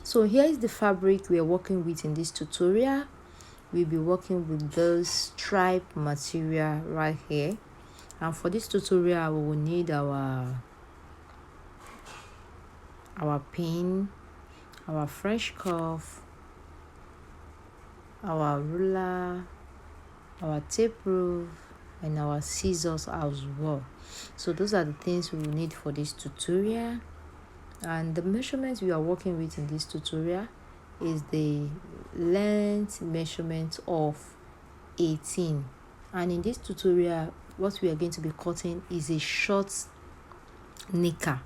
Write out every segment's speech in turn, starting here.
So here is the fabric we are working with in this tutorial. We'll be working with this stripe material right here, and for this tutorial we will need our pin, our French cuff, our ruler, our tape rule, and our scissors as well. So those are the things we will need for this tutorial. And the measurements we are working with in this tutorial is the length measurement of 18, and in this tutorial what we are going to be cutting is a short knicker,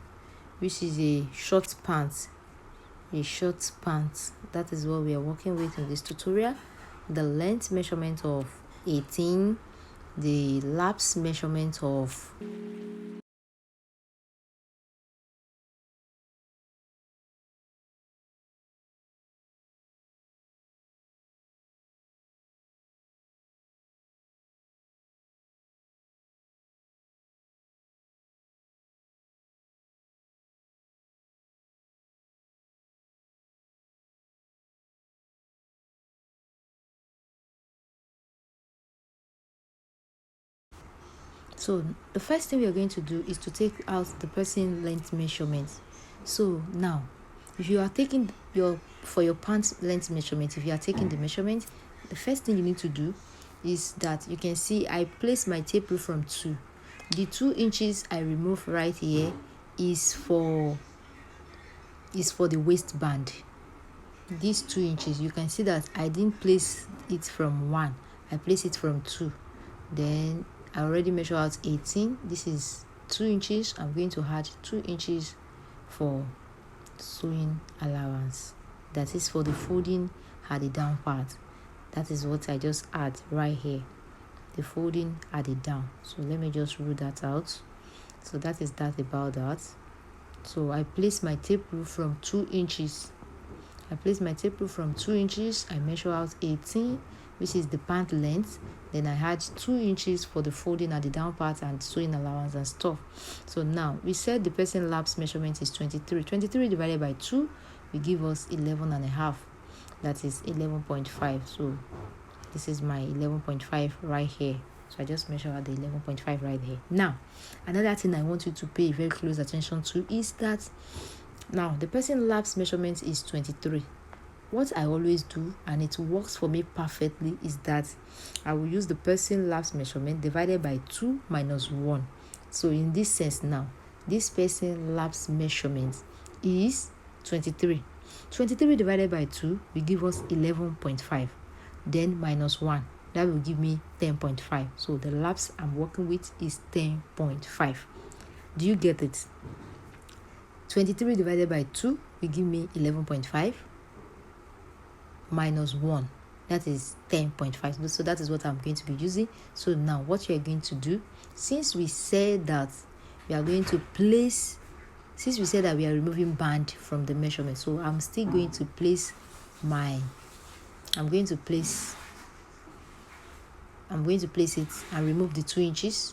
which is a short pant. That is what we are working with in this tutorial. The length measurement of 18, the lapse measurement of So the first thing we are going to do is to take out the person length measurement. So now, if you are taking your pants length measurement, if you are taking the measurement, the first thing you need to do is that you can see I place my tape rule from 2. The 2 inches I remove right here is for the waistband. These 2 inches, you can see that I didn't place it from 1, I place it from 2. Then I already measure out 18. This is 2 inches. I'm going to add 2 inches for sewing allowance. That is for the folding at the down part. That is what I just add right here. The folding at the down. So let me just rule that out. So that is that about that. So I place my tape rule from 2 inches. I measure out 18, which is the pant length. Then I had 2 inches for the folding at the down part and sewing allowance and stuff. So now we said the person lapse measurement is 23. 23 divided by 2 will give us 11.5. That is 11.5. So this is my 11.5 right here. So I just measure out the 11.5 right here. Now another thing I want you to pay very close attention to is that now the person lapse measurement is 23. What I always do, and it works for me perfectly, is that I will use the person lapse measurement divided by 2 minus 1. So in this sense now, this person lapse measurement is 23. 23 divided by 2 will give us 11.5. Then minus 1. That will give me 10.5. So the lapse I'm working with is 10.5. Do you get it? 23 divided by 2 will give me 11.5. minus 1, that is 10.5. So that is what I'm going to be using. So now what you are going to do, since we said that we are going to place, since we said that we are removing band from the measurement, so I'm still going to place it and remove the 2 inches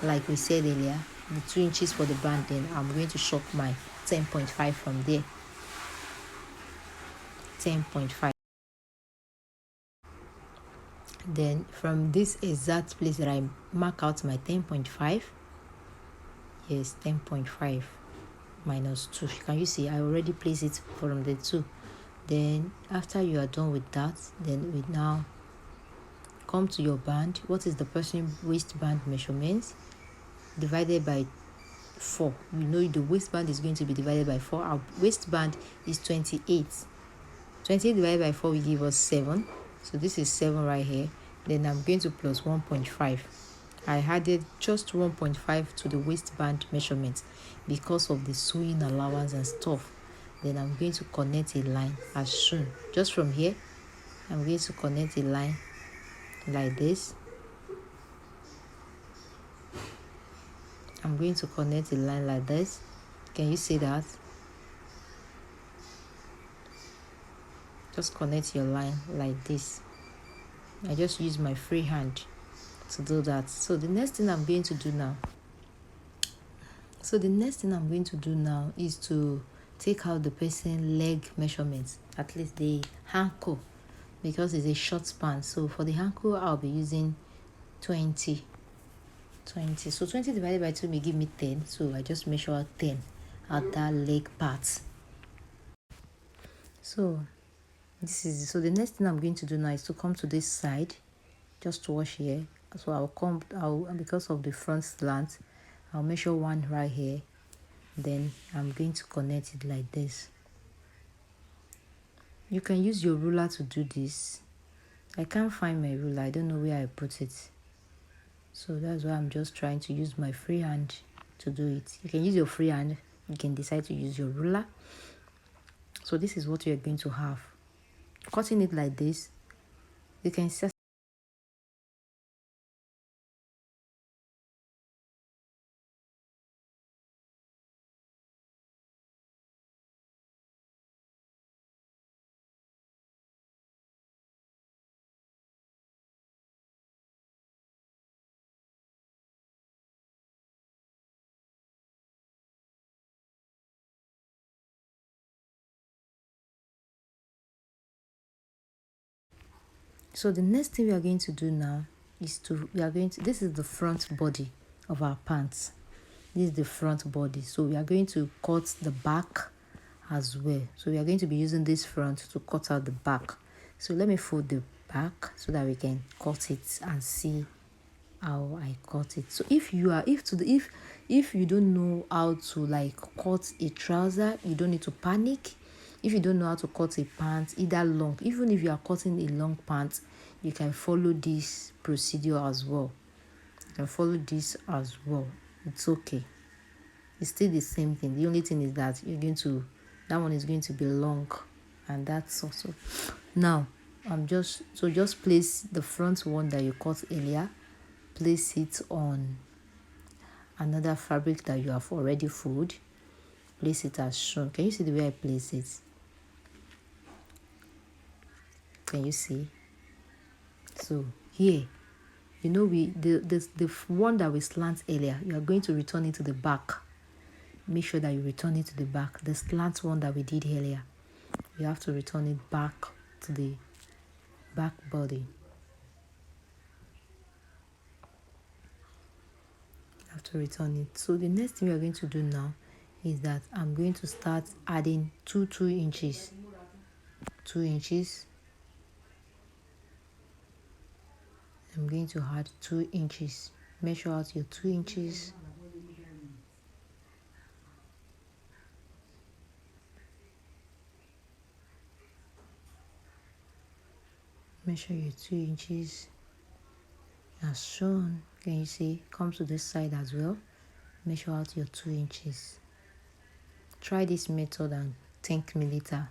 like we said earlier, the 2 inches for the band. Then I'm going to shop my 10.5 from there. 10.5. Then from this exact place that I mark out my 10.5, yes, 10.5 minus 2. Can you see I already place it from the 2? Then after you are done with that, then we now come to your band. What is the person waistband measurement divided by 4? You know the waistband is going to be divided by 4. Our waistband is 28. 28 divided by 4 will give us 7. So this is 7 right here. Then I'm going to plus 1.5. I added just 1.5 to the waistband measurement because of the sewing allowance and stuff. Then I'm going to connect a line as soon. Just from here, I'm going to connect a line like this. I'm going to connect a line like this. Can you see that? Just connect your line like this. I just use my free hand to do that. So the next thing I'm going to do now is to take out the person leg measurements, at least the ankle, because it's a short span. So for the ankle, I'll be using 20. So 20 divided by 2 may give me 10. So I just measure out 10 at that leg part. So the next thing I'm going to do now is to come to this side, just to wash here. So I'll because of the front slant, I'll measure one right here. Then I'm going to connect it like this. You can use your ruler to do this. I can't find my ruler. I don't know where I put it. So that's why I'm just trying to use my free hand to do it. You can use your free hand. You can decide to use your ruler. So this is what you're going to have. Cutting it like this, you can set. So the next thing we are going to do now is this is the front body of our pants. This is the front body. So we are going to cut the back as well. So we are going to be using this front to cut out the back. So let me fold the back so that we can cut it and see how I cut it. So if you don't know how to like cut a trouser, you don't need to panic. If you don't know how to cut a pant, either long, even if you are cutting a long pant, you can follow this procedure as well. You can follow this as well. It's okay. It's still the same thing. The only thing is that that one is going to be long, and that's also. Now, just place the front one that you cut earlier, place it on another fabric that you have already folded. Place it as shown. Can you see the way I place it? Can you see? So here, the one that we slant earlier, you are going to return it to the back. Make sure that you return it to the back. The slant one that we did earlier, you have to return it back to the back body. You have to return it. So the next thing we are going to do now is that I'm going to start adding 2 inches. 2 inches. I'm going to add 2 inches. Measure out your 2 inches. Measure your 2 inches as shown. Can you see? Come to this side as well. Measure out your 2 inches. Try this method and thank me later.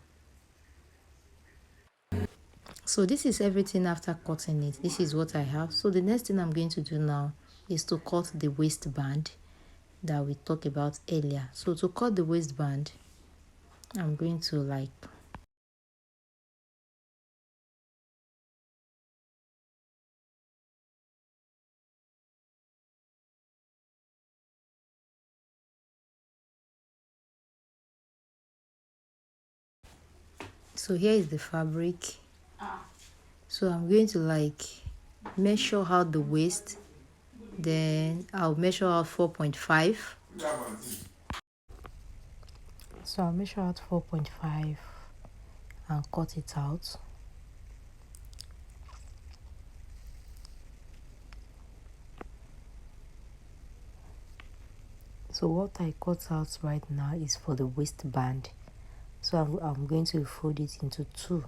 So this is everything after cutting it. This is what I have. So the next thing I'm going to do now is to cut the waistband that we talked about earlier. So to cut the waistband, I'm going to so here is the fabric. So I'm going to measure out the waist. Then I'll measure out 4.5. So I'll measure out 4.5 and cut it out. So what I cut out right now is for the waistband. So I'm going to fold it into 2.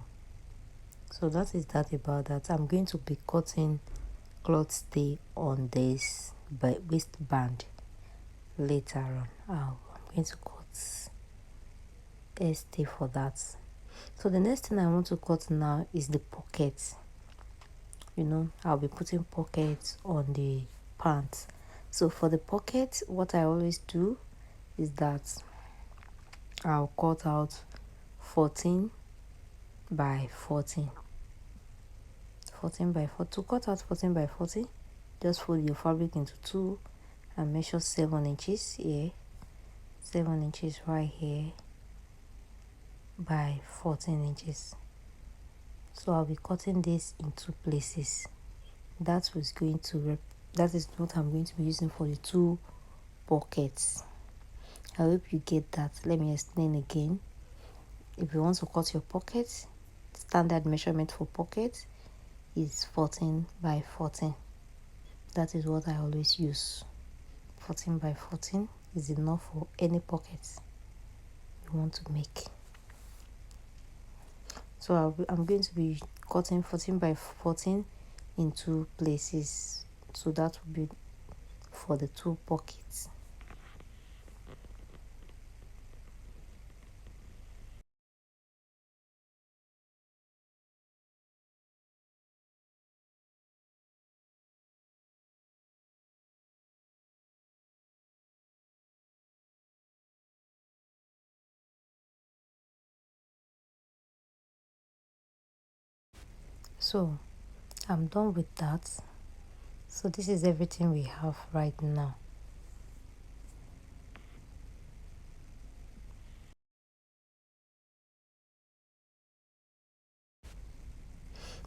So that is that about that. I'm going to be cutting cloth stay on this waistband later on. I'm going to cut a stay for that. So the next thing I want to cut now is the pocket. I'll be putting pockets on the pants. So for the pocket, what I always do is that I'll cut out 14 by 14. 14 by 4. To cut out 14 by 14, just fold your fabric into 2 and measure 7 inches here, 7 inches right here, by 14 inches. So I'll be cutting this in two places. That is what I'm going to be using for the two pockets. I hope you get that. Let me explain again. If you want to cut your pocket, standard measurement for pocket is 14 by 14. That is what I always use. 14 by 14 is enough for any pocket you want to make. So I'm going to be cutting 14 by 14 in two places. So that will be for the two pockets. So I'm done with that. So this is everything we have right now.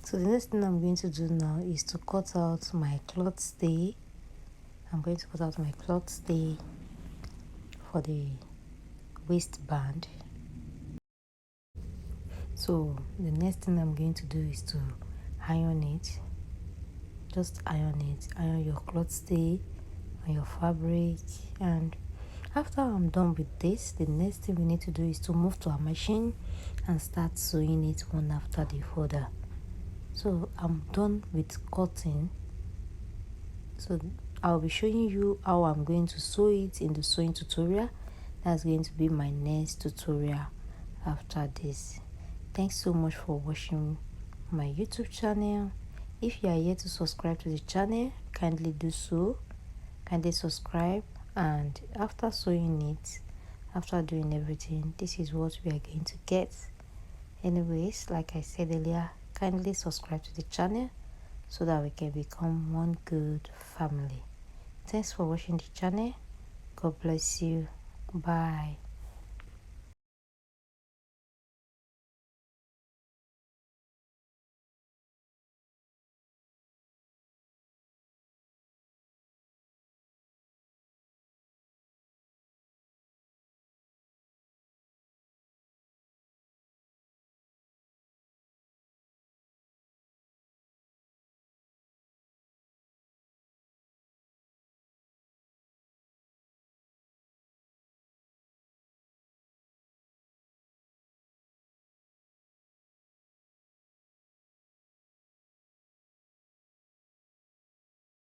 So the next thing I'm going to do now is to cut out my cloth stay. I'm going to cut out my cloth stay for the waistband. So the next thing I'm going to do is to iron it. Just iron it. Iron your cloth stay on your fabric. And after I'm done with this, the next thing we need to do is to move to our machine and start sewing it one after the other. So I'm done with cutting. So I'll be showing you how I'm going to sew it in the sewing tutorial. That's going to be my next tutorial after this. Thanks so much for watching my YouTube channel. If you are yet to subscribe to the channel, kindly do so. Kindly subscribe, and after sewing it, after doing everything, this is what we are going to get. Anyways, like I said earlier, kindly subscribe to the channel so that we can become one good family. Thanks for watching the channel. God bless you. Bye.